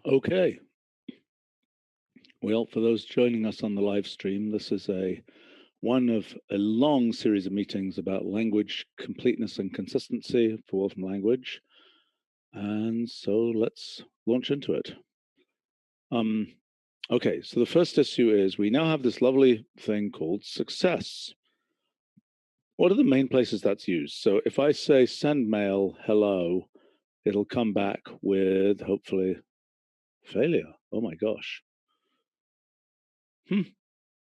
Okay. Well, for those joining us on the live stream, this is one of a long series of meetings about language completeness and consistency for Wolfram Language. And so let's launch into it. Okay, so the first issue is we now have this lovely thing called success. What are the main places that's used? So if I say send mail, hello, it'll come back with hopefully failure. Oh my gosh.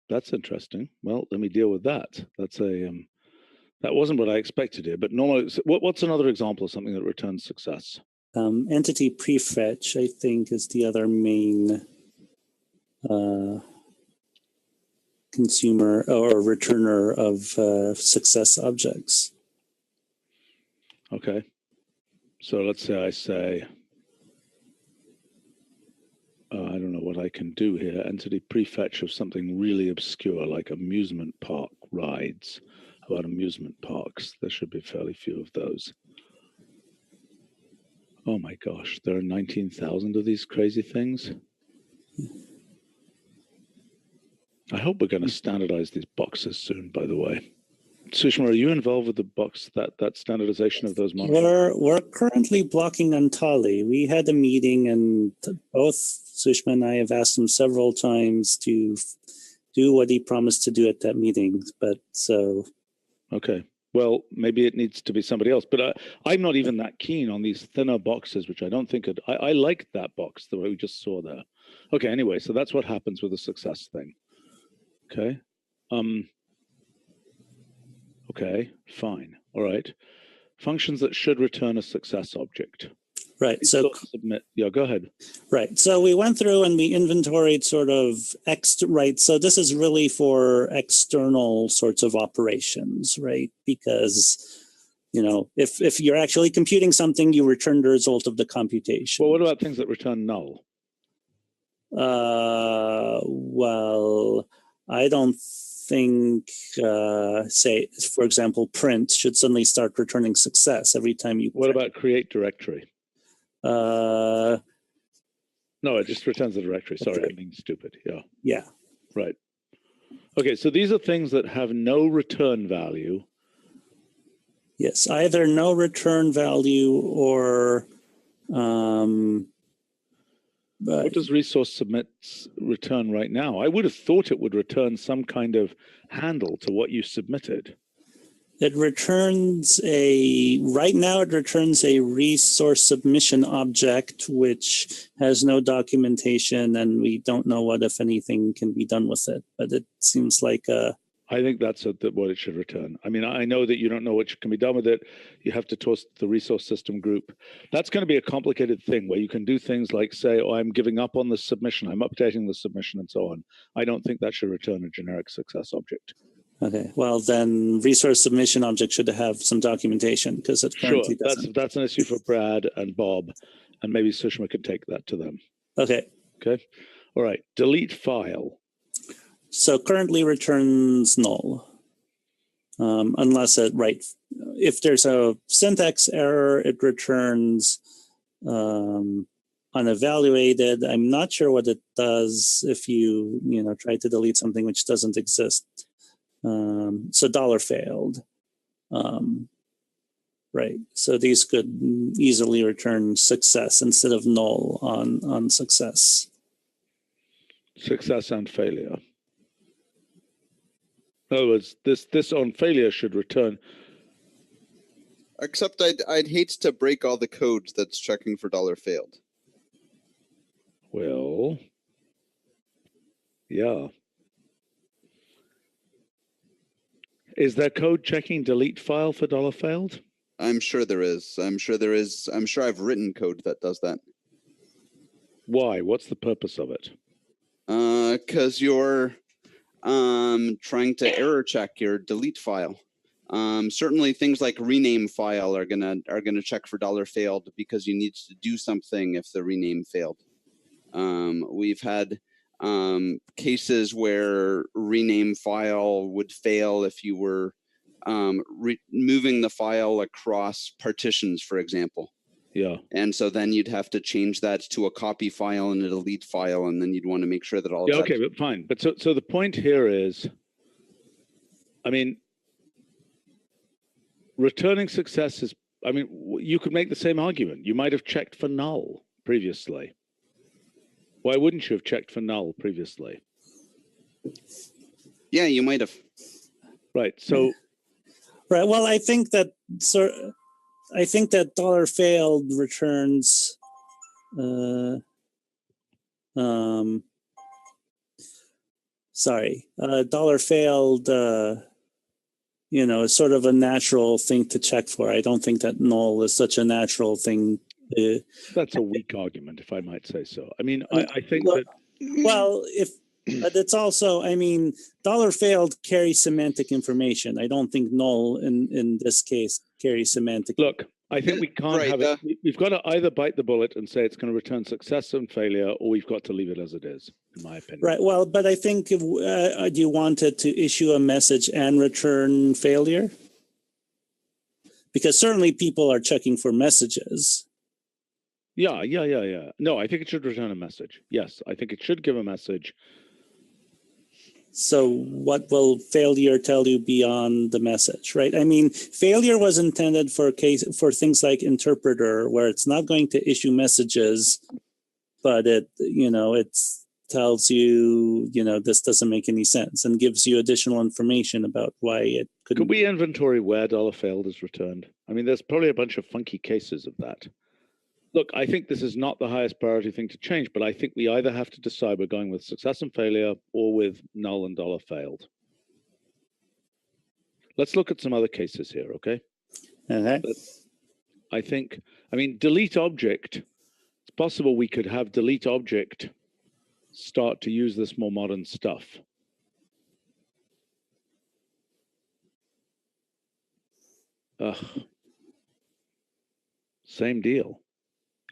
That's interesting. Well, let me deal with that. That's that wasn't what I expected here, but normally, what's another example of something that returns success? Entity prefetch, I think, is the other main consumer or returner of success objects. Okay. So let's say I say, I don't know what I can do here. Entity prefetch of something really obscure like amusement park rides. About amusement parks, there should be fairly few of those. Oh my gosh, there are 19,000 of these crazy things. I hope we're going to standardize these boxes soon, by the way. Sushma, are you involved with the box, that standardization of those models? We're currently blocking Antali. We had a meeting, and both Sushma and I have asked him several times to do what he promised to do at that meeting. But so. Okay. Well, maybe it needs to be somebody else. But I'm not even that keen on these thinner boxes, which I don't think I liked that box the way we just saw there. Okay. Anyway, so that's what happens with the success thing. Okay. Okay, fine. All right. Functions that should return a success object. Right. So submit. Yeah, go ahead. Right. So we went through and we inventoried sort of right. So this is really for external sorts of operations, right? Because, you know, if you're actually computing something, you return the result of the computation. Well, what about things that return null? Well, I don't think, say, for example, print should suddenly start returning success every time you. What about create directory? No, it just returns the directory. Sorry, I'm being stupid. Yeah. Yeah. Right. Okay, so these are things that have no return value. Yes, either no return value or. What does resource submit return right now? I would have thought it would return some kind of handle to what you submitted. It returns right now it returns a resource submission object, which has no documentation, and we don't know what, if anything, can be done with it. But it seems like I think that's what it should return. I mean, I know that you don't know what can be done with it. You have to toss the resource system group. That's going to be a complicated thing where you can do things like say, oh, I'm giving up on the submission. I'm updating the submission and so on. I don't think that should return a generic success object. Okay, well, then resource submission object should have some documentation because it currently doesn't. That's an issue for Brad and Bob, and maybe Sushma could take that to them. Okay. Okay. All right. Delete file. So currently returns null, unless if there's a syntax error, it returns unevaluated. I'm not sure what it does if you try to delete something which doesn't exist. So dollar failed. Right. So these could easily return success instead of null on success. Success and failure. In other words, this on failure should return. Except I'd hate to break all the code that's checking for dollar failed. Well, yeah. Is there code checking delete file for dollar failed? I'm sure there is. I'm sure I've written code that does that. Why? What's the purpose of it? Because you're trying to error check your delete file. Certainly things like rename file are gonna check for dollar failed because you need to do something if the rename failed. We've had cases where rename file would fail if you were moving the file across partitions, for example. Yeah. And so then you'd have to change that to a copy file and a delete file, and then you'd want to make sure that all Yeah, of that. okay, but fine. But so the point here is, I mean, returning success is, I mean, you could make the same argument. You might have checked for null previously. Why wouldn't you have checked for null previously? Yeah, you might have. Right. So Right. Well, I think that $failed returns dollar failed is sort of a natural thing to check for. I don't think that null is such a natural thing. That's a weak argument, if I might say so. I mean, I think that. Well, but it's also, I mean, dollar failed carries semantic information. I don't think null in this case carries semantic. Look, I think we can't Right, have it. We've got to either bite the bullet and say it's going to return success and failure, or we've got to leave it as it is, in my opinion. Right. Well, but I think do you want it to issue a message and return failure? Because certainly people are checking for messages. Yeah. No, I think it should return a message. Yes, I think it should give a message. So what will failure tell you beyond the message, right? I mean, failure was intended for things like interpreter, where it's not going to issue messages, but it tells you, this doesn't make any sense, and gives you additional information about why it couldn't. Could we inventory where $failed is returned? I mean, there's probably a bunch of funky cases of that. Look, I think this is not the highest priority thing to change, but I think we either have to decide we're going with success and failure or with null and $failed. Let's look at some other cases here, okay? I mean, delete object, it's possible we could have delete object start to use this more modern stuff. Same deal.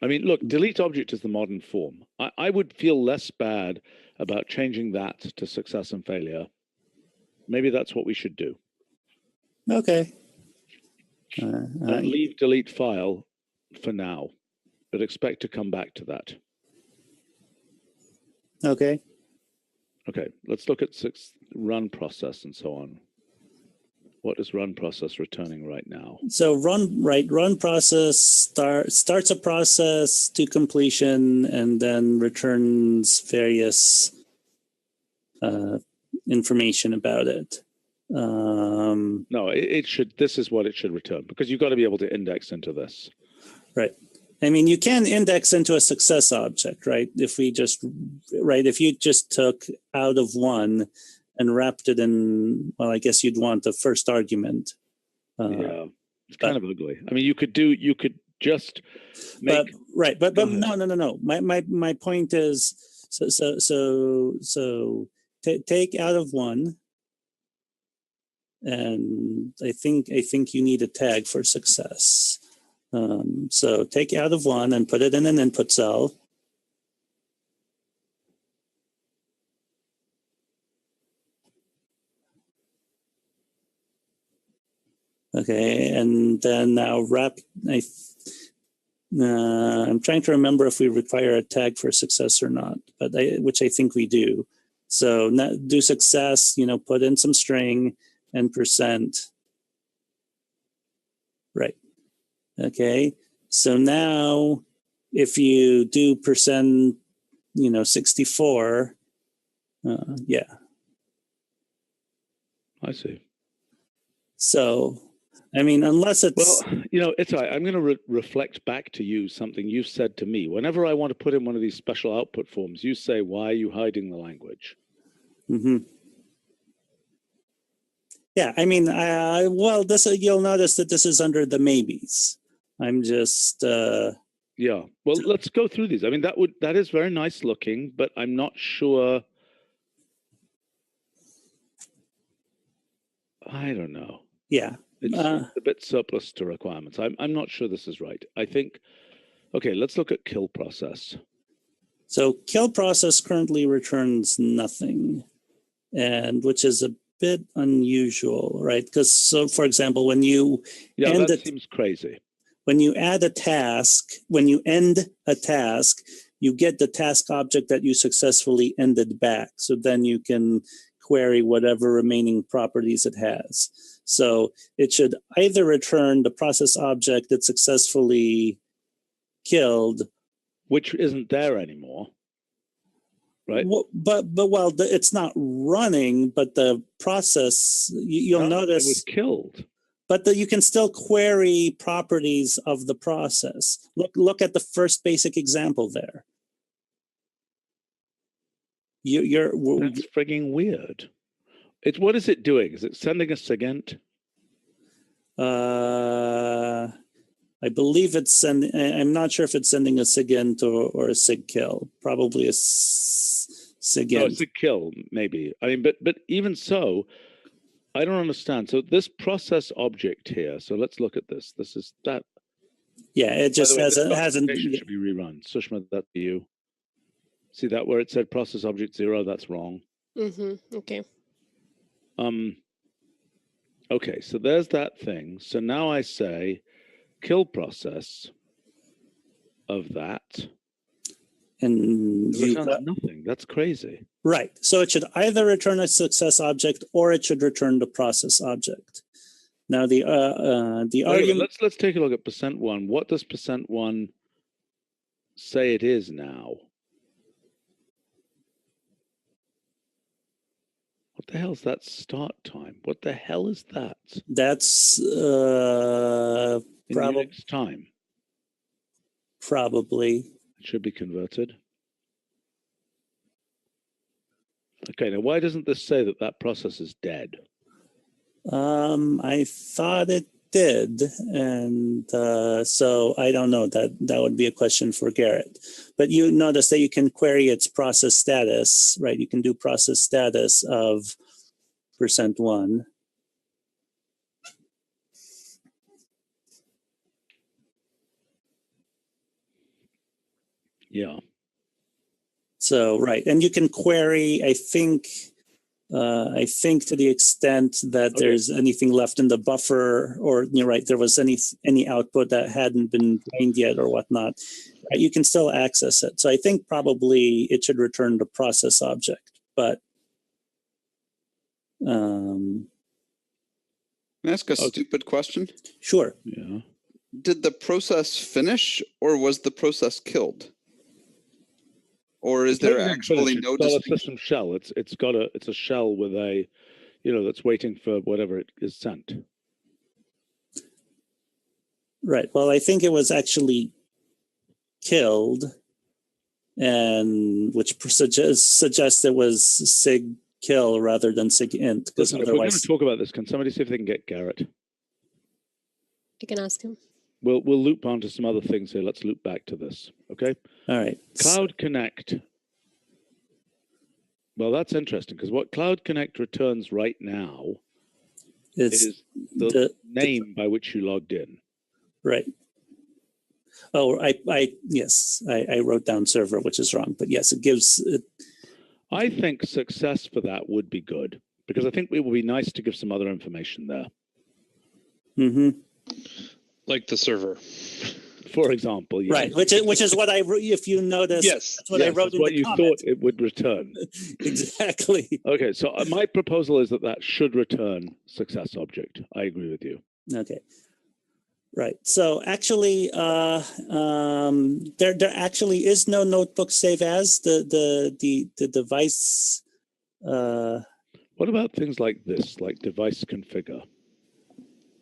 I mean, look, delete object is the modern form. I would feel less bad about changing that to success and failure. Maybe that's what we should do. Okay. And leave delete file for now, but expect to come back to that. Okay. Okay, let's look at run process and so on. What is run process returning right now? So run process starts a process to completion and then returns various information about it. No, it should. This is what it should return, because you've got to be able to index into this. Right. I mean, you can index into a success object, right? If you just took out of one and wrapped it in, well, I guess you'd want the first argument. Yeah, it's kind of ugly. I mean, you could just make. But no. My point is, take out of one, and I think you need a tag for success. So take out of one and put it in an input cell. Okay, and then now I'm trying to remember if we require a tag for success or not, but which I think we do. So do success, put in some string and %. Right. Okay. So now if you do %, 64, yeah. I see. So, I mean, unless it's... Well, it's all right. I'm going to reflect back to you something you've said to me. Whenever I want to put in one of these special output forms, you say, why are you hiding the language? Mm-hmm. Yeah, I mean, you'll notice that this is under the maybes. I'm just... Yeah, well, let's go through these. I mean, that is very nice looking, but I'm not sure... I don't know. Yeah. It's a bit surplus to requirements. I'm not sure this is right. I think, okay, let's look at kill process. So kill process currently returns nothing, and which is a bit unusual, right? Because, so for example, when you that seems crazy. when you add a task, when you end a task, you get the task object that you successfully ended back. So then you can query whatever remaining properties it has. So it should either return the process object that successfully killed, which isn't there anymore, right? But it's not running, but the process, you'll notice it was killed. But you can still query properties of the process. Look at the first basic example there. That's frigging weird. What is it doing? Is it sending a SIGINT? I believe it's sending. I'm not sure if it's sending a SIGINT or a SIGKILL. Probably a SIGINT. No, a SIGKILL maybe. I mean, but even so, I don't understand. So this process object here. So let's look at this. This is that. Yeah, it just hasn't. It should be rerun. Sushma, that's you. See that where it said process object 0? That's wrong. Okay. Okay, so there's that thing. So now I say kill process of that. And it returns nothing. That's crazy. Right. So it should either return a success object or it should return the process object. Now the argument. Let's take a look at %1. What does %1 say it is now? What the hell is that start time? What the hell is that? That's probably time. Probably. It should be converted. Okay, now why doesn't this say that that process is dead? I thought it did, and so I don't know. That would be a question for Garrett. But you notice that you can query its process status, right? You can do process status of %1. Yeah. So right, and you can query. I think to the extent that there's anything left in the buffer, or right, there was any output that hadn't been drained yet or whatnot, right, you can still access it. So I think probably it should return the process object. But can I ask a stupid question? Sure. Yeah. Did the process finish, or was the process killed? Or is there actually no distinction? It's a system shell. It's a shell with a, that's waiting for whatever it is sent. Right. Well, I think it was actually killed, and which suggests it was SIGKILL rather than SIGINT. Because Listen, if we're going to talk about this, can somebody see if they can get Garrett? You can ask him. We'll loop onto some other things here. Let's loop back to this. Okay. All right. Cloud Connect. Well, that's interesting because what Cloud Connect returns right now is the name by which you logged in. Right. Oh, I wrote down server, which is wrong, but yes, it gives it. I think success for that would be good because I think it would be nice to give some other information there. Mm-hmm. Like the server. For example, yes. Right, which is what I wrote. If you notice, yes, that's what I wrote in what the you comment. thought it would return. Exactly. Okay, so my proposal is that should return success object. I agree with you. Okay. Right. So actually, there actually is no notebook save as the device. What about things like this, like device configure?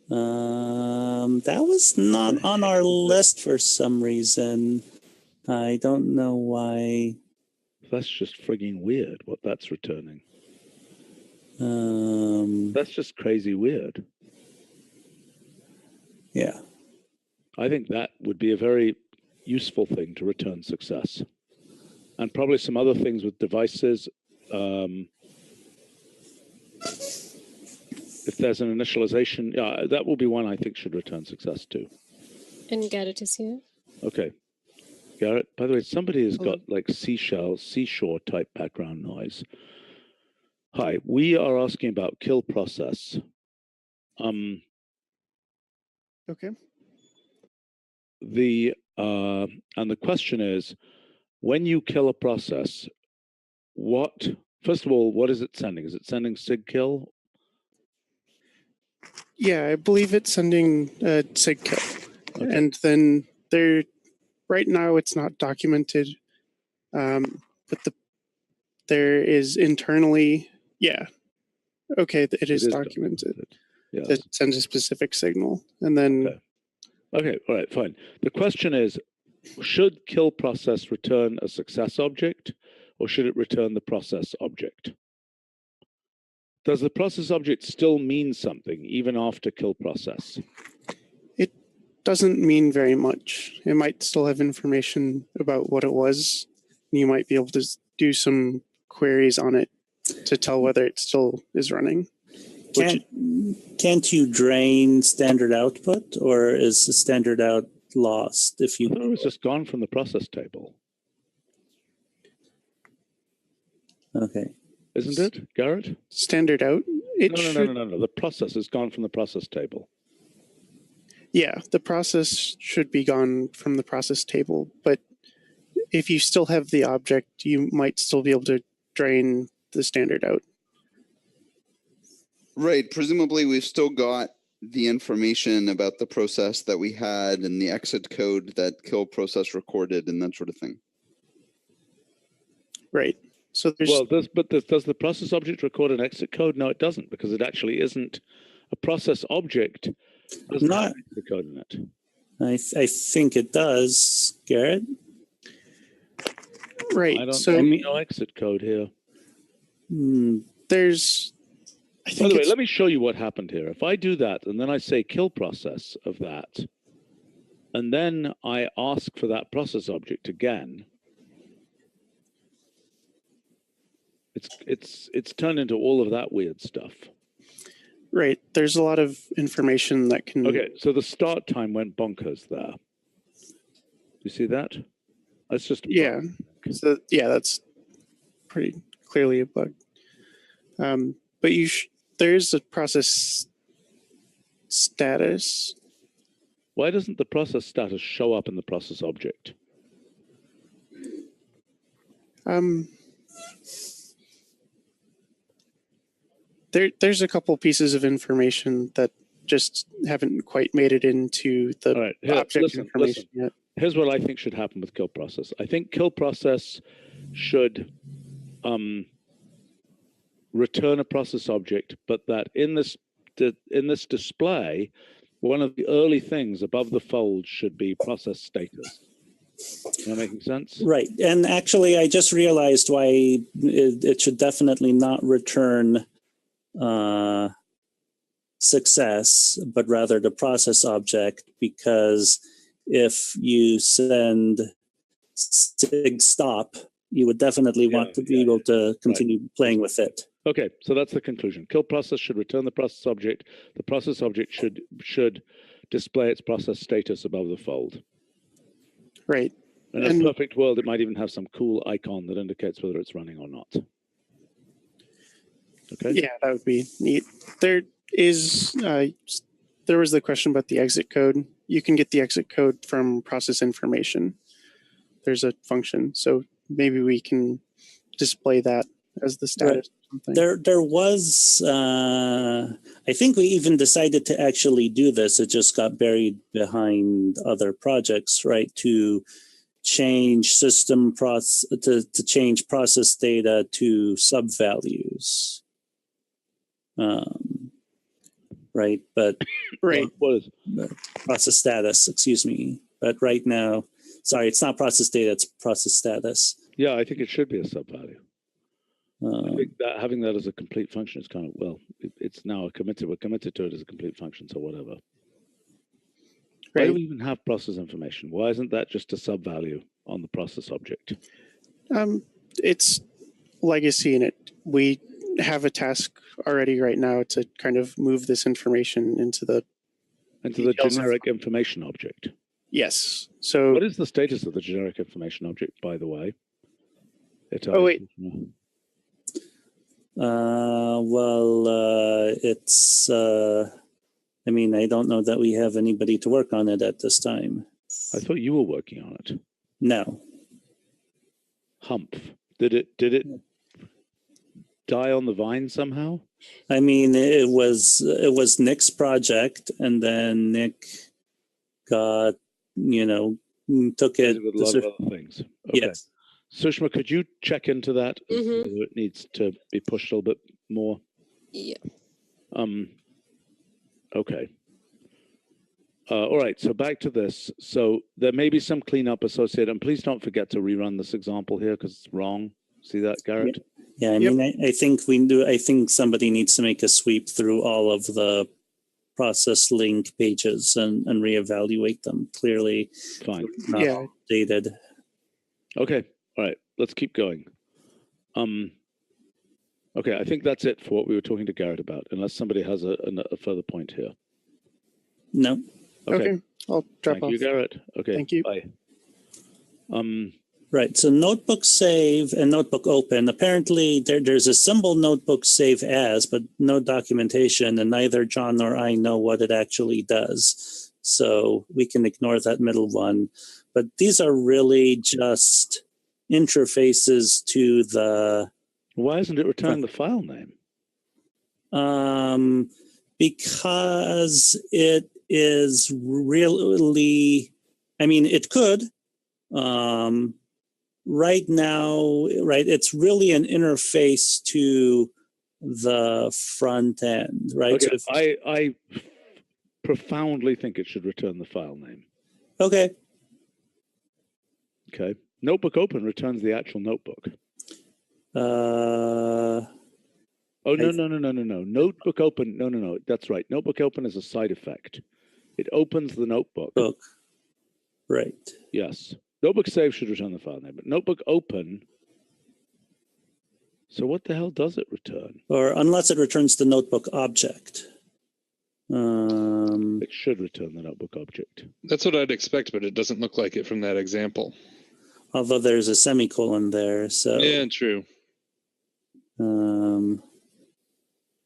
That was not on our list for some reason. I don't know why. That's just frigging weird what that's returning. That's just crazy weird. Yeah. I think that would be a very useful thing to return success. And probably some other things with devices. If there's an initialization, that will be one I think should return success too. And Garrett is here. Okay. Garrett, by the way, somebody has got like seashore type background noise. Hi, we are asking about kill process. Okay. the question is, when you kill a process, first of all, what is it sending? Is it sending sigkill? Yeah, I believe it's sending sigkill. Okay. And then right now it's not documented, but there is internally, yeah. Okay, it is documented. Yes. It sends a specific signal, and then. Okay, all right, fine. The question is, should kill process return a success object, or should it return the process object? Does the process object still mean something even after kill process? It doesn't mean very much. It might still have information about what it was. You might be able to do some queries on it to tell whether it still is running. Can't you drain standard output, or is the standard out lost if you? I thought it was just gone from the process table. Okay. Isn't it, Garrett? Standard out? No. The process is gone from the process table. Yeah, the process should be gone from the process table, but if you still have the object, you might still be able to drain the standard out. Right. Presumably, we've still got the information about the process that we had and the exit code that kill process recorded and that sort of thing. Right. So there's. Well, does the process object record an exit code? No, it doesn't, because it actually isn't a process object. Doesn't have an exit code in it. I think it does, Garrett. Right. I don't so see no exit code here. There's. By the way, let me show you what happened here. If I do that, and then I say kill process of that, and then I ask for that process object again, it's turned into all of that weird stuff. Right. There's a lot of information that can. Okay, so the start time went bonkers there. You see that? That's just a yeah. So yeah, that's pretty clearly a bug. But there's a process status. Why doesn't the process status show up in the process object? There's a couple pieces of information that just haven't quite made it into the object information yet. Here's what I think should happen with kill process. I think kill process should return a process object, but that in this display, one of the early things above the fold should be process status. Is that making sense? Right. And actually, I just realized why it should definitely not return success, but rather the process object, because if you send sig stop, you would definitely want to be able to continue playing with it. Okay, so that's the conclusion. Kill process should return the process object. The process object should display its process status above the fold. Right. In a perfect world, it might even have some cool icon that indicates whether it's running or not. Okay. Yeah, that would be neat. There was the question about the exit code. You can get the exit code from process information. There's a function, so maybe we can display that as the status. Right. There was, I think we even decided to actually do this. It just got buried behind other projects, right? To change to change process data to subvalues. Right, but process status, excuse me. But right now, sorry, it's not process data, it's process status. Yeah, I think it should be a subvalue. I think that having that as a complete function is kind of, it's now we're committed to it as a complete function, so whatever. Right. Why do we even have process information? Why isn't that just a subvalue on the process object? It's legacy in it. We have a task already right now to kind of move this information into the generic information object. Yes. So what is the status of the generic information object, by the way? It's I mean, I don't know that we have anybody to work on it at this time. I thought you were working on it. No. Humph. Did it die on the vine somehow? I mean, it was Nick's project, and then Nick got, took it. With a lot of other things. Okay. Yes. Sushma, could you check into that? And see Mhm. whether it needs to be pushed a little bit more. Yeah. Okay. All right. So back to this. So there may be some cleanup associated, and please don't forget to rerun this example here because it's wrong. See that, Garrett? Yeah, I mean, I think I think somebody needs to make a sweep through all of the process link pages and reevaluate them. Clearly, Fine. not Yeah. updated. Okay. All right. Let's keep going. Okay. I think that's it for what we were talking to Garrett about, unless somebody has a further point here. No. Okay. I'll drop Thank off. you, Garrett. Okay. Thank you. Bye. Right. So notebook save and notebook open. Apparently, there's a symbol notebook save as, but no documentation, and neither John nor I know what it actually does. So we can ignore that middle one. But these are really just interfaces to the. Why isn't it returning the file name? Because it is really. I mean, it could. Right now, right, it's really an interface to the front end, right? Okay, So I profoundly think it should return the file name. okay. Okay. Notebook open returns the actual notebook. Uh, Oh, no. Notebook open, no. That's right. Notebook open is a side effect. It opens the notebook. book. Right. Yes. Notebook save should return the file name, but notebook open. So what the hell does it return? Or unless it returns the notebook object. Um, It should return the notebook object. That's what I'd expect, but it doesn't look like it from that example. although there's a semicolon there, so. Yeah, true.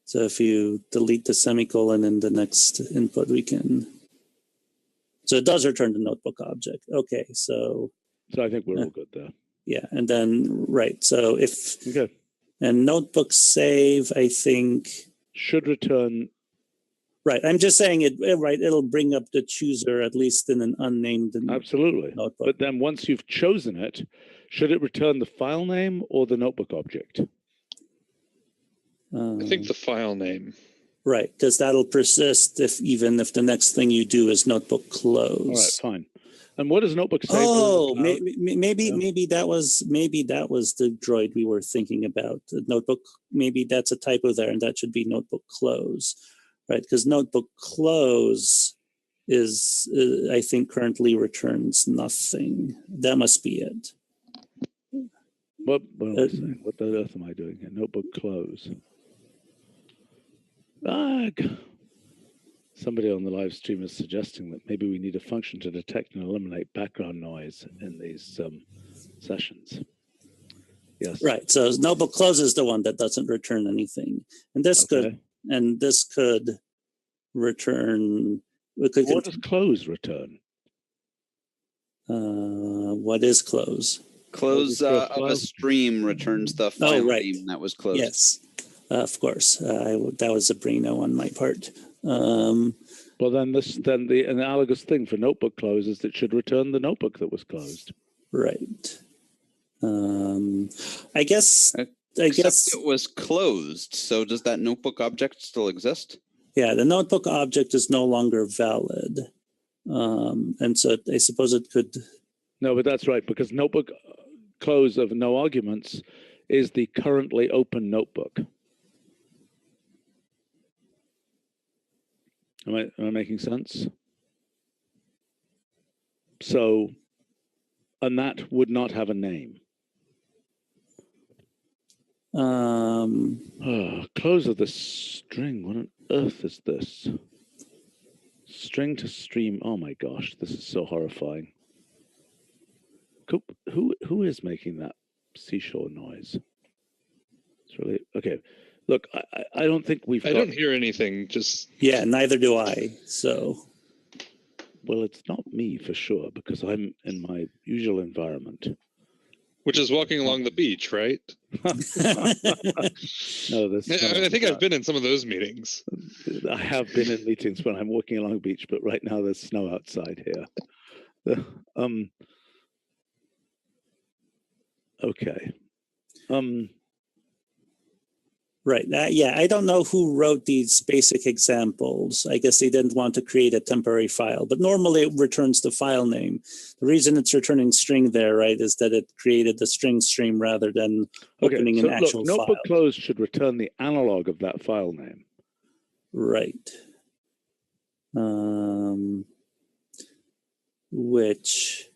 So if you delete the semicolon in the next input, we can. So it does return the notebook object. Okay, so So I think we're all good there. yeah, and then right. So if Okay. and notebook save, I think Should return. right. I'm just saying it. Right, it'll bring up the chooser at least in an unnamed Absolutely. notebook. But then once you've chosen it, should it return the file name or the notebook object? I think the file name. right, because that'll persist even if the next thing you do is notebook close. All right, fine. And what does notebook save? Oh, do? maybe that was the droid we were thinking about. The notebook, maybe that's a typo there, and that should be notebook close, right? Because notebook close is I think currently returns nothing. That must be it. What am I saying? What the earth am I doing here? Notebook close. Somebody on the live stream is suggesting that maybe we need a function to detect and eliminate background noise in these sessions. Yes. Right. So notebook close is the one that doesn't return anything, and this could return. What does close return? What is close? Close of a stream returns the file right. name that was closed. Yes, of course. That was a braino on my part. Well, then the analogous thing for notebook close is that it should return the notebook that was closed. Right. I guess it was closed. So does that notebook object still exist? Yeah, the notebook object is no longer valid, and so I suppose it could. No, but that's right, because notebook close of no arguments is the currently open notebook. Am I making sense? So, and that would not have a name. Close of the string. What on earth is this? String to stream. Oh my gosh, this is so horrifying. Who is making that seashore noise? It's really okay. Look, I don't think we've. I don't hear anything. Just yeah, neither do I. So Well, it's not me for sure because I'm in my usual environment. Which is walking along the beach, right? No, there's I think I've been in some of those meetings. I have been in meetings when I'm walking along the beach, but right now there's snow outside here. Okay. Right. Yeah, I don't know who wrote these basic examples. I guess they didn't want to create a temporary file, but normally it returns the file name. The reason it's returning string there, right, is that it created the string stream rather than opening an actual file. Notebook closed should return the analog of that file name. Right. Which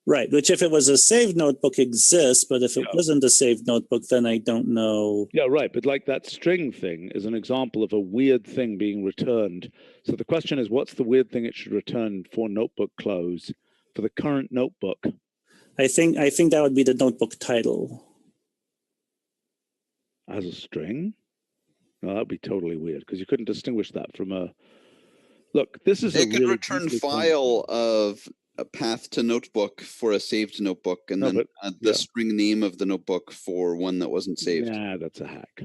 if it was a saved notebook exists, but if it wasn't a saved notebook, then I don't know. Yeah, right. But like that string thing is an example of a weird thing being returned. So the question is, what's the weird thing it should return for notebook close for the current notebook? I think that would be the notebook title. As a string? No, that'd be totally weird because you couldn't distinguish that from a. Look, this is it could really return file of a path to notebook for a saved notebook, and then the string name of the notebook for one that wasn't saved. Yeah, that's a hack.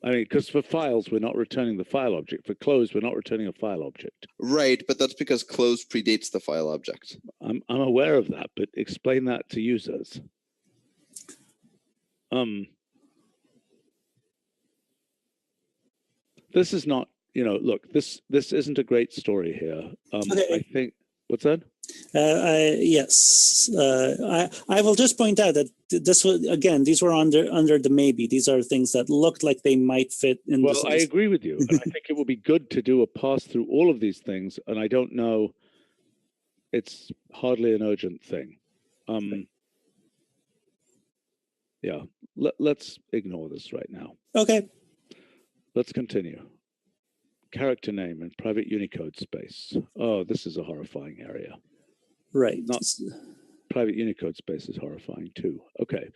I mean, because for files, we're not returning the file object. For close, we're not returning a file object. Right, but that's because close predates the file object. I'm aware of that, but explain that to users. This is not, look, this isn't a great story here. Okay. I think, what's that? Yes, I will just point out that this was, again, these were under the maybe. These are things that looked like they might fit in. Well, I agree with you. And I think it would be good to do a pass through all of these things. And I don't know, it's hardly an urgent thing. Yeah, let's ignore this right now. Okay. Let's continue. Character name in private Unicode space. Oh, this is a horrifying area. Right. Not private Unicode space is horrifying too. Okay.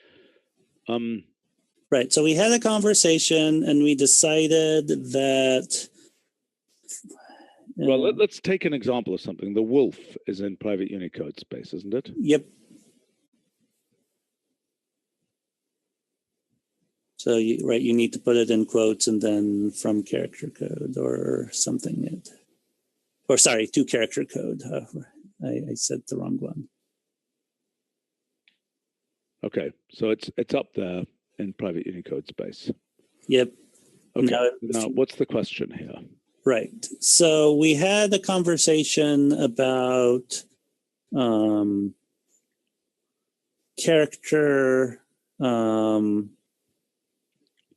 Right. So we had a conversation and we decided that. Well, let's take an example of something. The wolf is in private Unicode space, isn't it? Yep. So you need to put it in quotes and then from character code or something. To character code. I said the wrong one. Okay, so it's up there in private Unicode space. Yep. Okay. Now what's the question here? Right. So we had a conversation about character.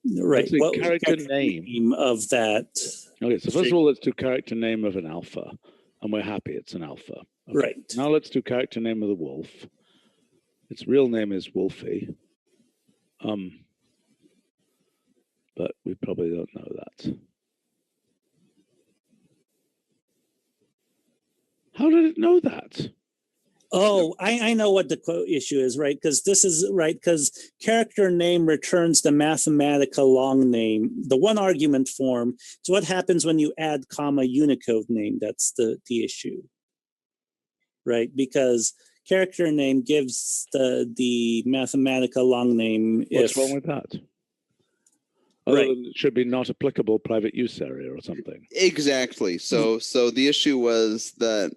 Right. What character name of that? Okay, so first of all, let's do character name of an alpha, and we're happy it's an alpha. Okay. Right. Now let's do character name of the wolf. Its real name is Wolfie. But we probably don't know that. How did it know that? Oh, I know what the quote issue is, right? Because this is right, because character name returns the mathematical long name, the one argument form. So what happens when you add comma Unicode name? That's the issue, right? Because character name gives the mathematical long name. What's wrong with that? Other than it should be not applicable private use area or something. Exactly. So the issue was that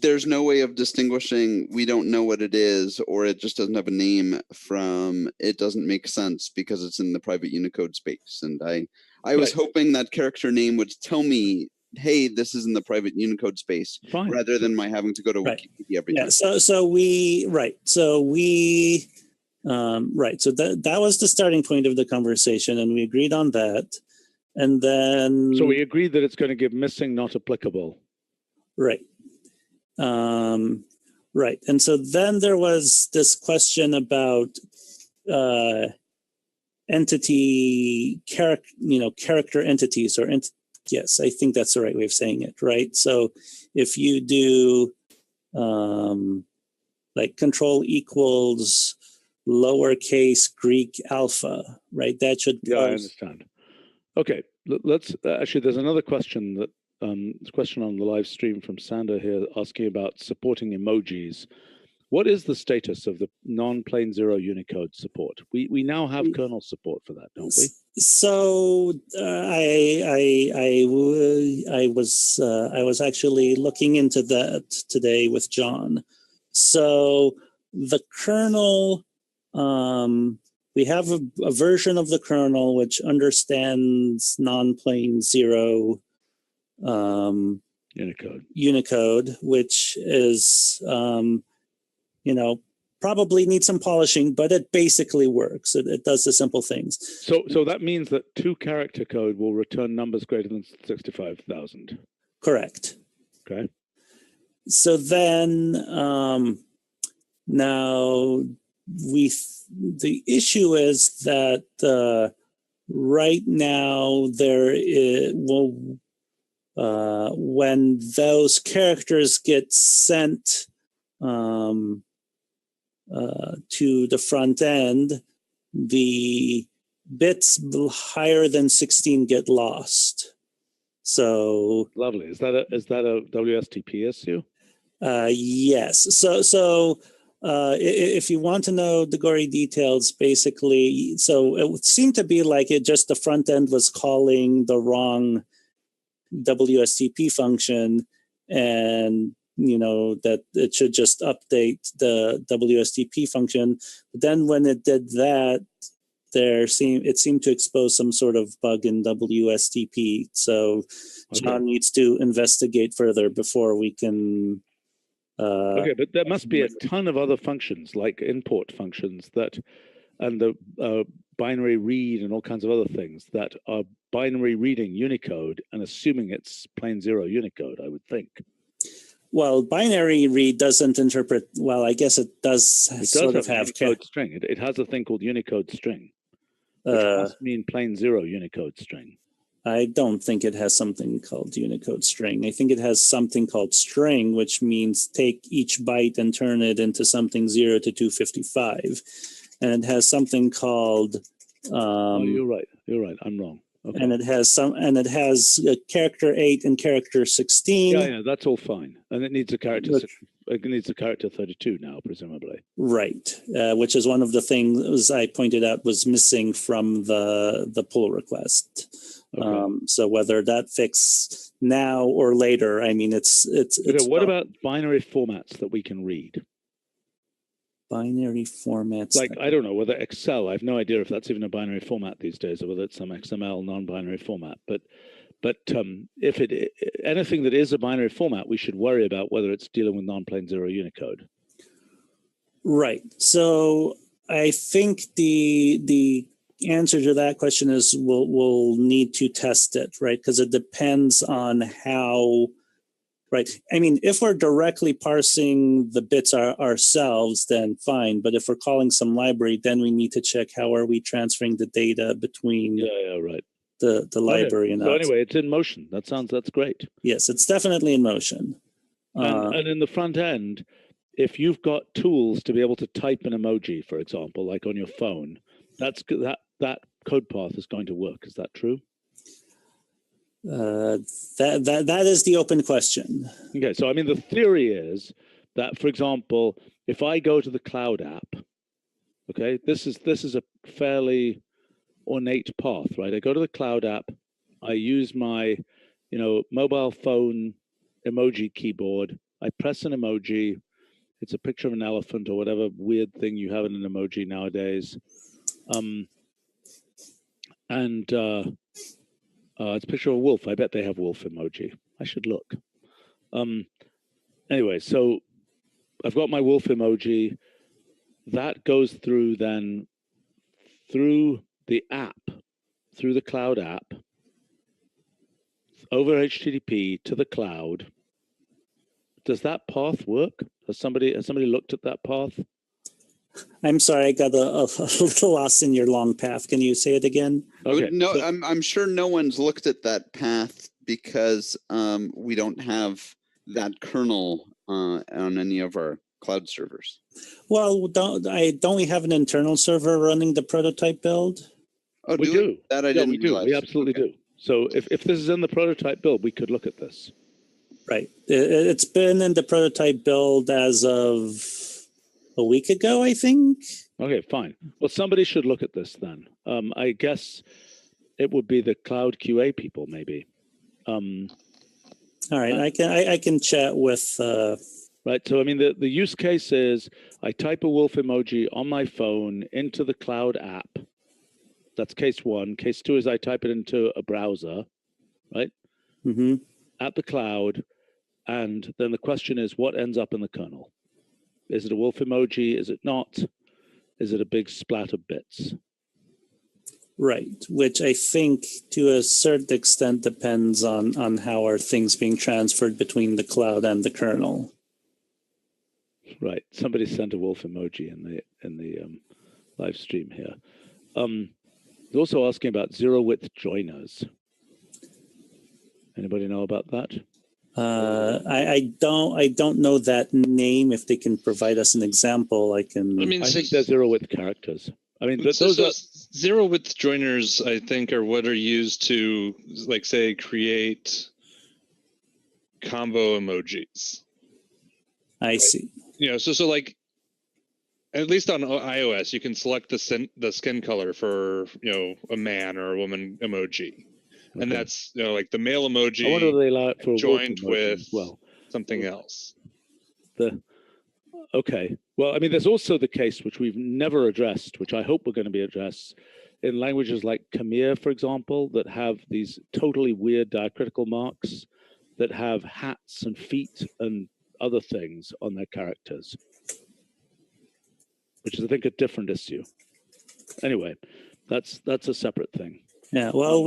there's no way of distinguishing we don't know what it is or it just doesn't have a name from it doesn't make sense because it's in the private Unicode space. And I was hoping that character name would tell me, hey, this is in the private Unicode space. Fine. Rather than my having to go to Wikipedia every time. So that was the starting point of the conversation and we agreed on that. And then so we agreed that it's going to give missing not applicable. Right. Right. And so then there was this question about entity character entities or yes, I think that's the right way of saying it, right? So if you do like control equals lowercase Greek alpha, right? That should I understand. Okay, let's actually there's another question that a question on the live stream from Sander here asking about supporting emojis. What is the status of the non-plain zero Unicode support? We now have kernel support for that, don't we? So I was actually looking into that today with John. So the kernel, we have a version of the kernel which understands non-plain zero Unicode, which is probably needs some polishing, but it basically works. It does the simple things. So that means that 2-character code will return numbers greater than 65,000. Correct. Okay. So then now the issue is that right now there is, when those characters get sent to the front end, the bits higher than 16 get lost. So lovely. Is that a WSTP issue? Yes. So if you want to know the gory details, basically, so it would seem to be like it just the front end was calling the wrong WSTP function, and that it should just update the WSTP function. But then when it did that, it seemed to expose some sort of bug in WSTP. So John needs to investigate further before we can. Okay, but there must be a ton of other functions like import functions and the binary read and all kinds of other things that are binary reading Unicode and assuming it's plain zero Unicode, I would think. Well, binary read doesn't interpret, well, I guess it does sort of have Unicode string. It has a thing called Unicode string, which must mean plain zero Unicode string. I don't think it has something called Unicode string. I think it has something called string, which means take each byte and turn it into something 0 to 255. And it has something called... you're right. I'm wrong. Okay. And it has character 8 and character 16. Yeah, that's all fine. And it needs a character. It needs a character 32 now, presumably. Right, which is one of the things I pointed out was missing from the pull request. Okay. So whether that fix now or later, I mean, it's what about binary formats that we can read? Binary formats. Like, I don't know whether Excel, I have no idea if that's even a binary format these days or whether it's some XML non-binary format. But if anything that is a binary format, we should worry about whether it's dealing with non-plain zero Unicode. Right. So I think the answer to that question is we'll need to test it, right? Because it depends on how. Right. I mean, if we're directly parsing the bits ourselves, then fine. But if we're calling some library, then we need to check how are we transferring the data between right. the library and us. So anyway, it's in motion. That's great. Yes, it's definitely in motion. And in the front end, if you've got tools to be able to type an emoji, for example, like on your phone, that code path is going to work. Is that true? That is the open question. Okay, so I mean, the theory is that, for example, if I go to the Cloud app, okay, this is a fairly ornate path, right? I go to the Cloud app, I use my, mobile phone emoji keyboard, I press an emoji, it's a picture of an elephant or whatever weird thing you have in an emoji nowadays, it's a picture of a wolf. I bet they have wolf emoji. I should look. Anyway, so I've got my wolf emoji. That goes through then through the app, through the Cloud app, over HTTP to the cloud. Does that path work? Has somebody looked at that path? I'm sorry, I got a little lost in your long path. Can you say it again? Okay. No, I'm sure no one's looked at that path because we don't have that kernel on any of our cloud servers. Well, don't we have an internal server running the prototype build? Oh, we do. That I didn't we do. realize. We absolutely do. So if this is in the prototype build, we could look at this. Right. It's been in the prototype build as of a week ago, I think. Okay, fine. Well, somebody should look at this then. I guess it would be the cloud QA people, maybe. All right, I can chat with. Right. So I mean, the use case is I type a wolf emoji on my phone into the cloud app. That's case one. Case two is I type it into a browser, right? Mm-hmm. At the cloud, and then the question is, what ends up in the kernel? Is it a wolf emoji? Is it not? Is it a big splat of bits? Right, which I think to a certain extent depends on how are things being transferred between the cloud and the kernel. Right. Somebody sent a wolf emoji in the live stream here. He's also asking about zero width joiners. Anybody know about that? I don't know that name. If they can provide us an example, I can. I think they're zero width characters. I mean, those are zero width joiners. I think are what are used to, like, say, create combo emojis. I see. You know, so like, at least on iOS, you can select the skin color for, you know, a man or a woman emoji, and that's, you know, like the male emoji. I wonder if they allow it for joined with something else. Okay. Well, I mean, there's also the case which we've never addressed, which I hope we're going to be addressed in languages like Khmer, for example, that have these totally weird diacritical marks that have hats and feet and other things on their characters, which is, I think, a different issue. Anyway, that's a separate thing. Yeah, well,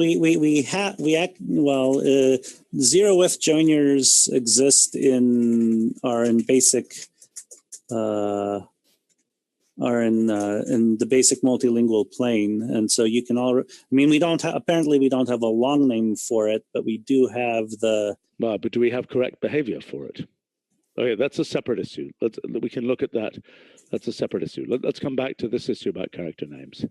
zero width joiners exist in basic in the basic multilingual plane, and so you can all. I mean, we don't have a long name for it, but we do have the. But do we have correct behavior for it? Okay, that's a separate issue. We can look at that. That's a separate issue. Let's come back to this issue about character names.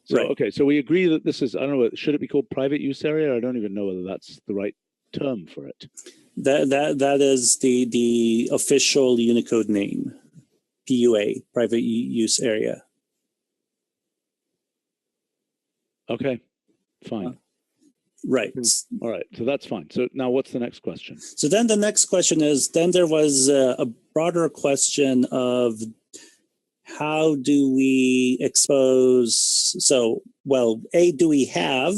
So, right. Okay, so we agree that this is, I don't know, should it be called private use area? I don't even know whether that's the right term for it. That is the official Unicode name, PUA, private use area. Okay, fine. Right. All right, so that's fine. So now what's the next question? So then the next question is, then there was a broader question of how do we expose, so, well, do we have,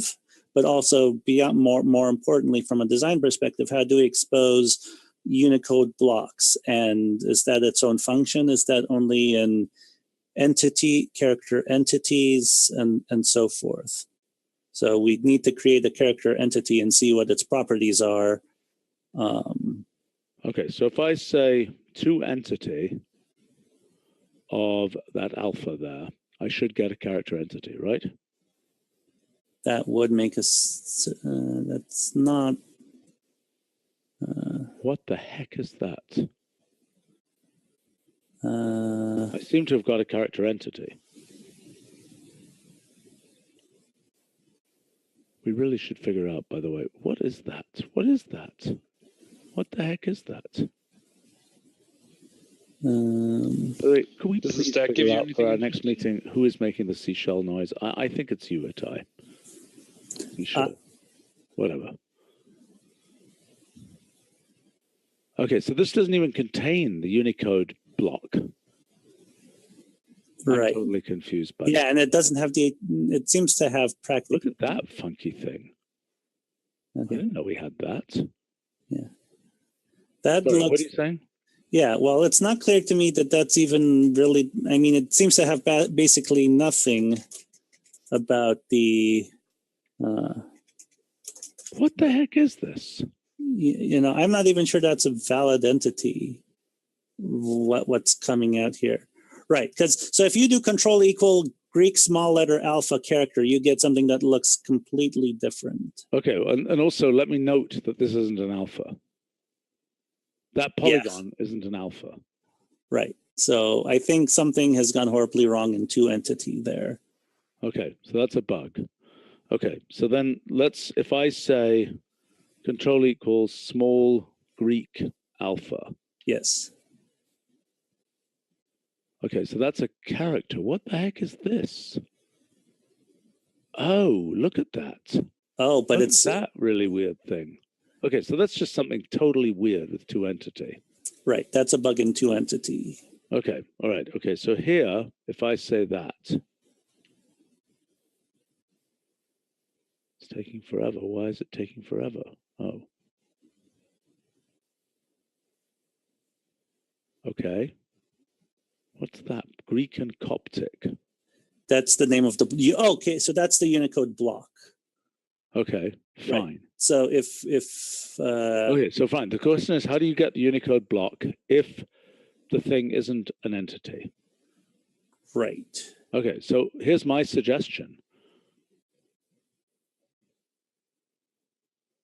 but also beyond, more importantly, from a design perspective, how do we expose Unicode blocks? And is that its own function? Is that only in character entities, and so forth? So we need to create a character entity and see what its properties are. Okay, so if I say to entity of that alpha there, I should get a character entity, right? That would make us, that's not. What the heck is that? I seem to have got a character entity. We really should figure out, by the way, what is that? What is that? What the heck is that? Wait, can we Does the please stack give figure you out for our anything? next meeting who is making the seashell noise? I think it's you, Itai. Seashell. Whatever. Okay, so this doesn't even contain the Unicode block. Right. I'm totally confused by Yeah, and it doesn't have it seems to have practical. Look at that funky thing. Okay. I didn't know we had that. Yeah. That Sorry, looks. what are you saying? Yeah, well, it's not clear to me that that's even really. I mean, it seems to have basically nothing about the. What the heck is this? I'm not even sure that's a valid entity. What's coming out here, right? Because so if you do control equal Greek small letter alpha character, you get something that looks completely different. Okay, and also let me note that this isn't an alpha. That polygon isn't an alpha. Right. So I think something has gone horribly wrong in two entity there. Okay, so that's a bug. Okay, so then if I say control equals small Greek alpha. Yes. Okay, so that's a character. What the heck is this? Oh, look at that. Oh, but Look it's at that really weird thing. Okay, so that's just something totally weird with two entity. right. That's a bug in two entity. Okay, all right. Okay, so here, if I say that, it's taking forever. Why is it taking forever? Oh. Okay. What's that? Greek and Coptic. That's the name of the. Okay, so that's the Unicode block. Okay, fine. Right. So if Okay, so fine. The question is, how do you get the Unicode block if the thing isn't an entity? right. Okay, so here's my suggestion.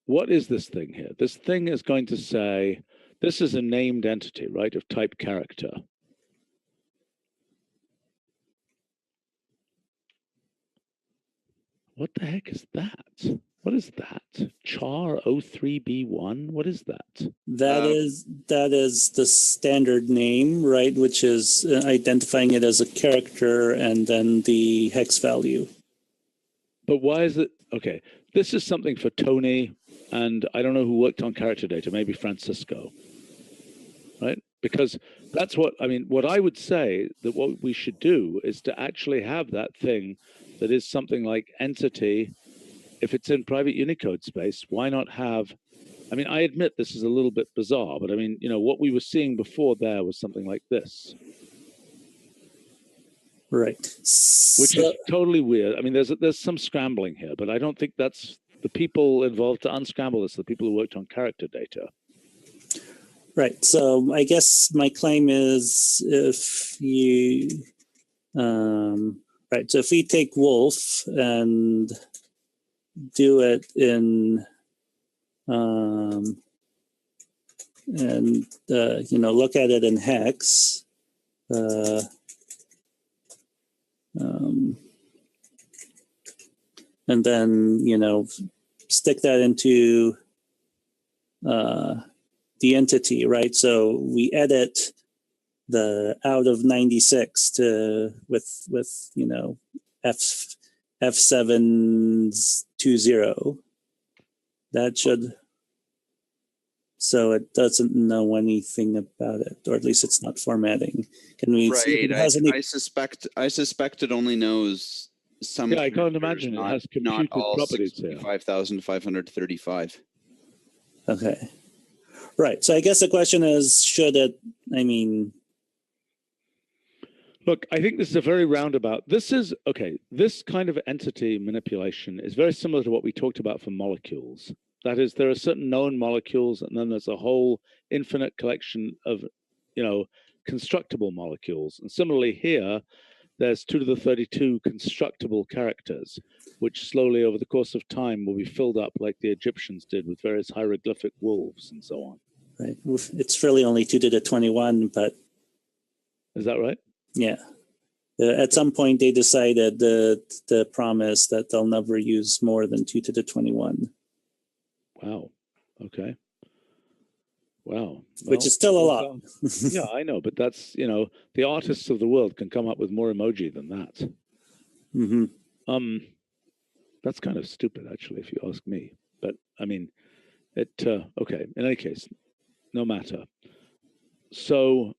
What is this thing here? This thing is going to say, this is a named entity, right, of type character. What the heck is that? What is that? Char 03B1? What is that? That is the standard name, right? Which is identifying it as a character and then the hex value. But why is it? Okay, this is something for Tony, and I don't know who worked on character data, maybe Francisco, right? Because that's what, I mean, what I would say that what we should do is to actually have that thing that is something like entity. If it's in private Unicode space, why not have, I mean, I admit this is a little bit bizarre, but I mean, you know, what we were seeing before there was something like this. Right. Which is totally weird. I mean, there's some scrambling here, but I don't think that's the people involved to unscramble this, the people who worked on character data. Right. So I guess my claim is if you, right. So if we take Wolf and do it in, and, you know, look at it in hex, and then, you know, stick that into the entity, right? So we edit the out of 96 to with you know F720. That should, so it doesn't know anything about it, or at least it's not formatting. Can we see if it has any? I suspect it only knows some. Yeah, I can't imagine it has computed properties here. 5,535. Okay. Right. So I guess the question is, should it, I mean. Look, I think this is a very roundabout. This is, okay, this kind of entity manipulation is very similar to what we talked about for molecules. That is, there are certain known molecules, and then there's a whole infinite collection of, you know, constructible molecules. And similarly here, there's 2 to the 32 constructible characters, which slowly over the course of time will be filled up like the Egyptians did with various hieroglyphic wolves and so on. Right. It's really only 2 to the 21, but. Is that right? Yeah. At some point, they decided the promise that they'll never use more than 2 to the 21. Wow. Okay. Wow. Which is still a lot. Yeah, I know, but that's, you know, the artists of the world can come up with more emoji than that. Mm-hmm. That's kind of stupid, actually, if you ask me. But I mean, it. Okay. In any case, no matter. So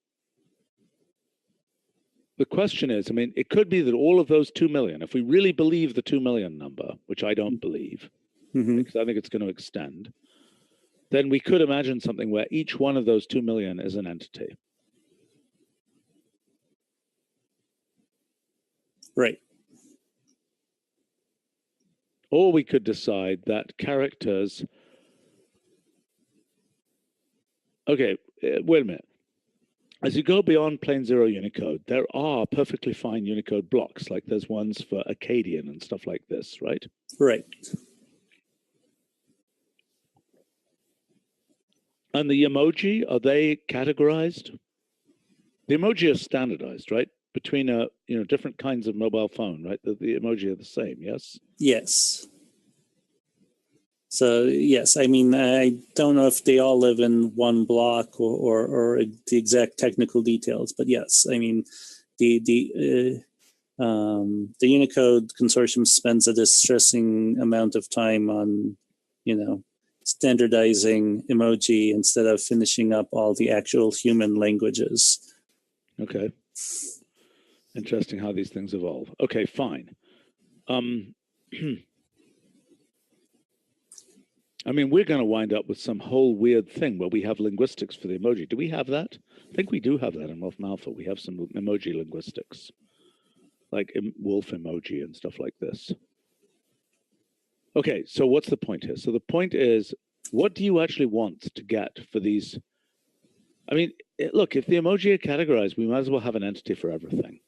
the question is, I mean, it could be that all of those 2 million, if we really believe the 2 million number, which I don't believe, because I think it's going to extend, then we could imagine something where each one of those 2 million is an entity. Right. Or we could decide that characters. Okay, wait a minute. As you go beyond plain zero Unicode, there are perfectly fine Unicode blocks, like there's ones for Akkadian and stuff like this, right? Right. And the emoji, are they categorized? The emoji are standardized, right? Between different kinds of mobile phone, right? The emoji are the same, yes? Yes. So yes, I mean, I don't know if they all live in one block or the exact technical details, but yes, I mean, the Unicode consortium spends a distressing amount of time on, standardizing emoji instead of finishing up all the actual human languages. Okay. Interesting how these things evolve. Okay, fine. I mean, we're going to wind up with some whole weird thing where we have linguistics for the emoji. Do we have that? I think we do have that in Wolfram Alpha. We have some emoji linguistics, like wolf emoji and stuff like this. Okay, so what's the point here? So the point is, what do you actually want to get for these? I mean, look, if the emoji are categorized, we might as well have an entity for everything,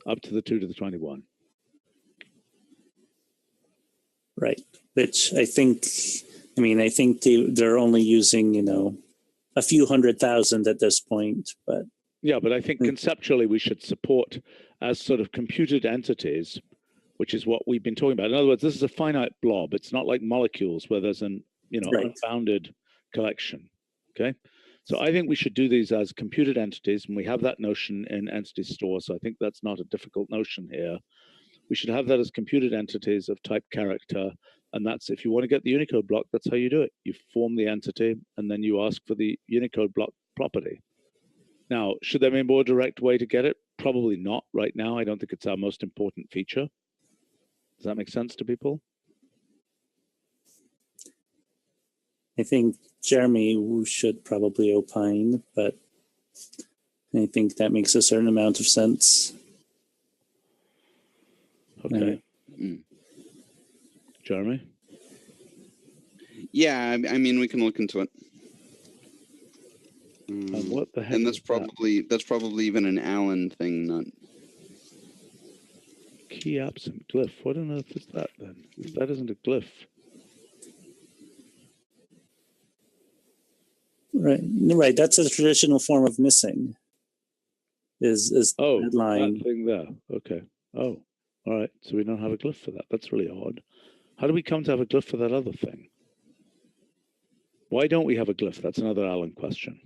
up to the 2 to the 21. Right, which I think they're only using, a few 100,000 at this point, but. Yeah, but I think conceptually we should support as sort of computed entities, which is what we've been talking about. In other words, this is a finite blob. It's not like molecules where there's an, Right. unbounded collection, okay? So I think we should do these as computed entities, and we have that notion in Entity Store, so I think that's not a difficult notion here. We should have that as computed entities of type character, and that's, if you want to get the Unicode block, that's how you do it. You form the entity, and then you ask for the Unicode block property. Now, should there be a more direct way to get it? Probably not right now. I don't think it's our most important feature. Does that make sense to people? I think Jeremy should probably opine, but I think that makes a certain amount of sense. Okay. Jeremy? Yeah, I mean, we can look into it. What the heck? And that's probably even an Allen thing, not key absent glyph. What on earth is that then? If that isn't a glyph. Right. That's a traditional form of missing. Is that line. thing there? Okay. Oh, all right. So we don't have a glyph for that. That's really odd. How do we come to have a glyph for that other thing? Why don't we have a glyph? That's another Allen question.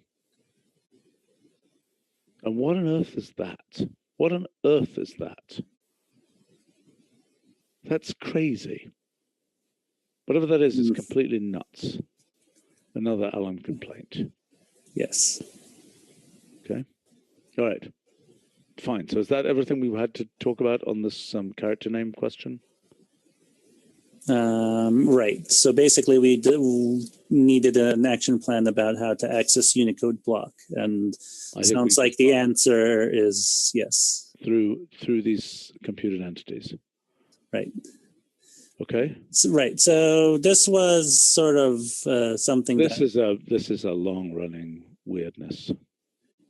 And what on earth is that? What on earth is that? That's crazy. Whatever that is completely nuts. Another Allen complaint. Yes. Okay. All right. Fine. So is that everything we had to talk about on this character name question? Right. So basically, we needed an action plan about how to access Unicode block, and it sounds like the answer is yes. Through these computed entities. Right. Okay. So this was sort of something. This is a long-running weirdness.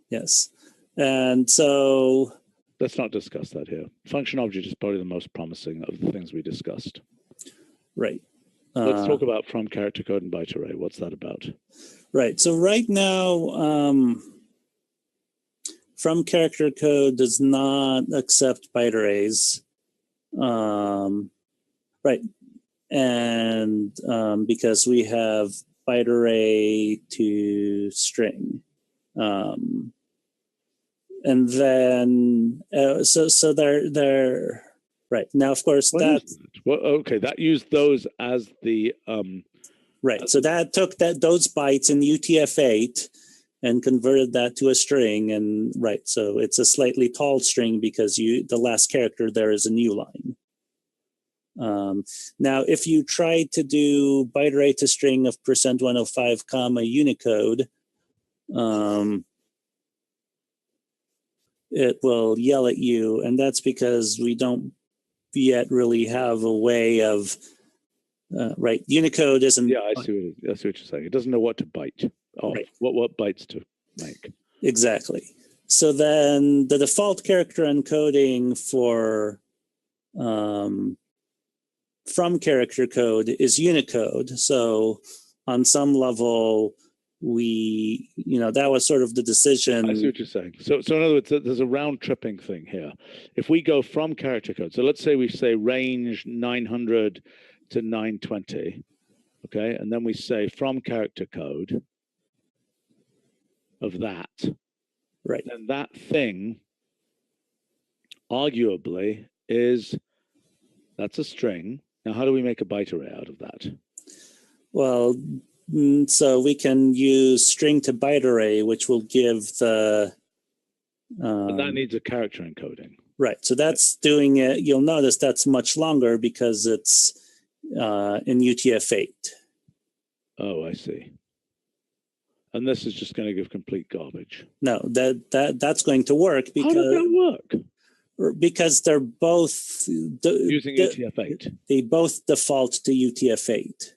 Yes, and so let's not discuss that here. Function object is probably the most promising of the things we discussed. Right. Let's talk about from character code and byte array. What's that about? Right. So right now, from character code does not accept byte arrays. Right. And because we have byte array to string. And then, so they're right. Now, of course, that used those as the... right. So that took those bytes in UTF-8 and converted that to a string. And right. So it's a slightly tall string because the last character there is a new line. Now, if you try to do byte array to string of %105 comma Unicode, it will yell at you, and that's because we don't yet really have a way of right. Unicode isn't. Yeah, I see what you're saying. It doesn't know what to byte. Oh, right. What bytes to make. Exactly. So then the default character encoding for from character code is Unicode. So on some level, that was sort of the decision. I see what you're saying. So in other words, there's a round tripping thing here. If we go from character code, so let's say we say range 900 to 920, Okay, and then we say from character code of that. Right. And that thing, arguably, that's a string. Now, how do we make a byte array out of that? Well, so we can use string to byte array, which will give the. But that needs a character encoding. Right. So that's doing it. You'll notice that's much longer because it's in UTF-8. Oh, I see. And this is just going to give complete garbage. No, that's going to work because. How does that work? Because they're both using UTF-8. They both default to UTF-8.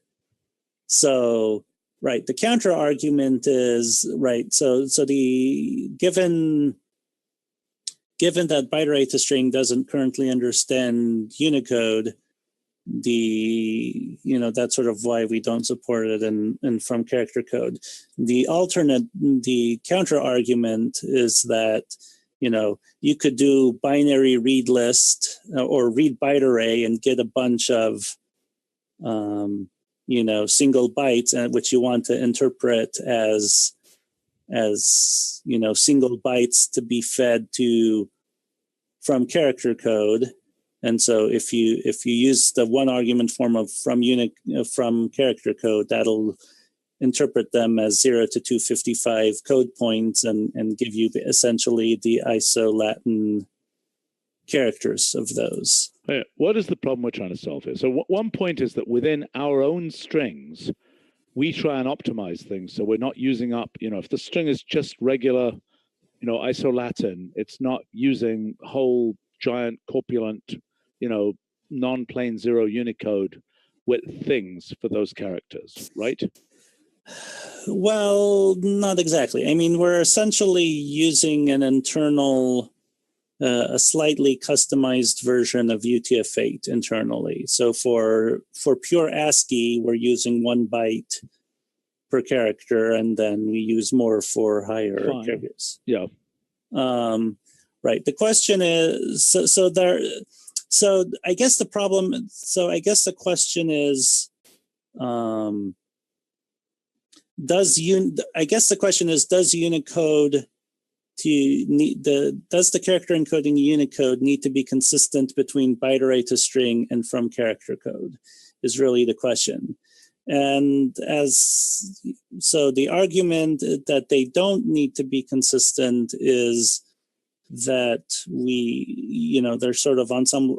So, right, the counter argument is right. So the given that byte array to string doesn't currently understand Unicode, that's sort of why we don't support it in from character code. The counter argument is that you could do binary read list or read byte array and get a bunch of single bytes, which you want to interpret as single bytes to be fed to from character code. And so if you use the one argument form of from character code, that'll interpret them as 0 to 255 code points and give you essentially the ISO Latin characters of those. What is the problem we're trying to solve here? So one point is that within our own strings, we try and optimize things so we're not using up, if the string is just regular, ISO Latin, it's not using whole giant corpulent, non-plain zero Unicode with things for those characters, right? Well, not exactly. I mean, we're essentially using an internal, a slightly customized version of UTF-8 internally. So for pure ASCII, we're using 1 byte per character, and then we use more for higher characters. Yeah. Right. The question is, so I guess the problem. So I guess the question is. Does Unicode does the character encoding Unicode need to be consistent between byte array to string and from character code is really the question. And so the argument that they don't need to be consistent is that they're sort of on some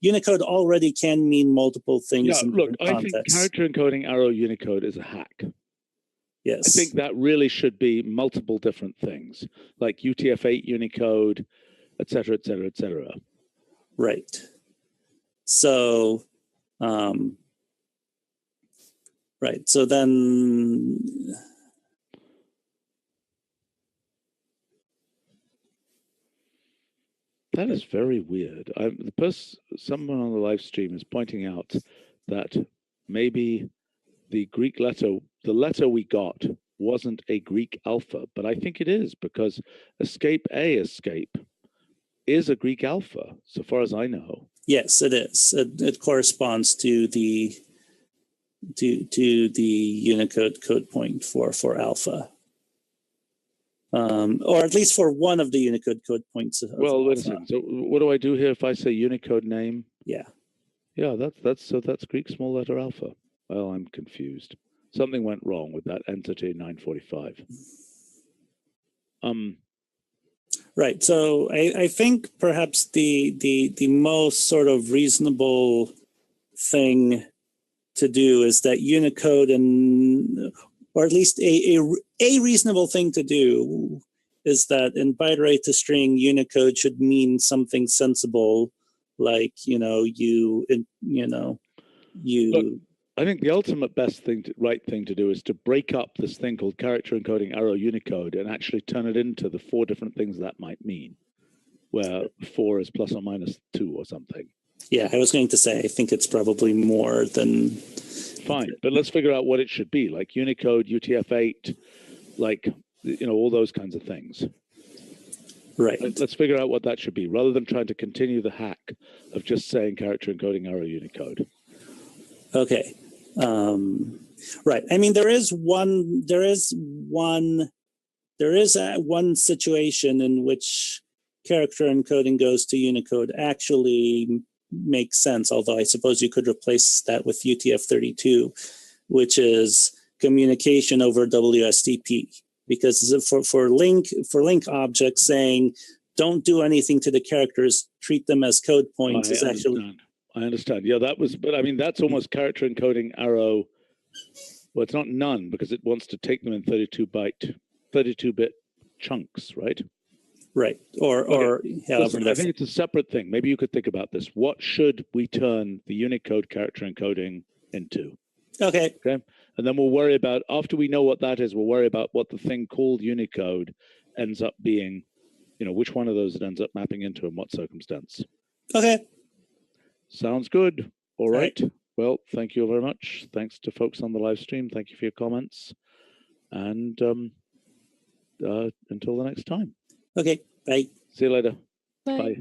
Unicode already can mean multiple things. Yeah, look, I think character encoding arrow Unicode is a hack. Yes. I think that really should be multiple different things, like UTF-8 Unicode, et cetera, et cetera, et cetera. Right. So, right. So then... That is very weird. Someone on the live stream is pointing out that maybe the Greek letter, the letter we got, wasn't a Greek alpha, but I think it is because escape is a Greek alpha, so far as I know. Yes, it is. It corresponds to the Unicode code point for alpha. Or at least for one of the Unicode code points. Well, wait a second. So what do I do here if I say Unicode name? Yeah. Yeah, that's Greek small letter alpha. Well, I'm confused. Something went wrong with that entity 945. Right. So I think perhaps the most sort of reasonable thing to do is that Unicode or at least a reasonable thing to do is that in byte array to string, Unicode should mean something sensible, like Look, I think the ultimate right thing to do is to break up this thing called character encoding arrow Unicode and actually turn it into the 4 different things that might mean, where 4 is plus or minus 2 or something. Yeah, I was going to say, I think it's probably more than... Fine, but let's figure out what it should be, like Unicode, UTF-8, like, all those kinds of things. Right. Let's figure out what that should be, rather than trying to continue the hack of just saying character encoding arrow Unicode. Okay. Right. I mean, there is one situation in which character encoding goes to Unicode actually makes sense, although I suppose you could replace that with UTF-32, which is communication over WSTP. Because for link objects, saying don't do anything to the characters, treat them as code points is actually. I understand. Yeah, but I mean, that's almost character encoding arrow. Well, it's not none because it wants to take them in 32-bit chunks, right? Right. Or Listen, I think it's a separate thing. Maybe you could think about this. What should we turn the Unicode character encoding into? Okay. Okay. And then we'll worry about, after we know what that is, we'll worry about what the thing called Unicode ends up being, which one of those it ends up mapping into in what circumstance. Okay. Sounds good. All right. Well, thank you very much. Thanks to folks on the live stream. Thank you for your comments. And until the next time. Okay. Bye. See you later. Bye. Bye.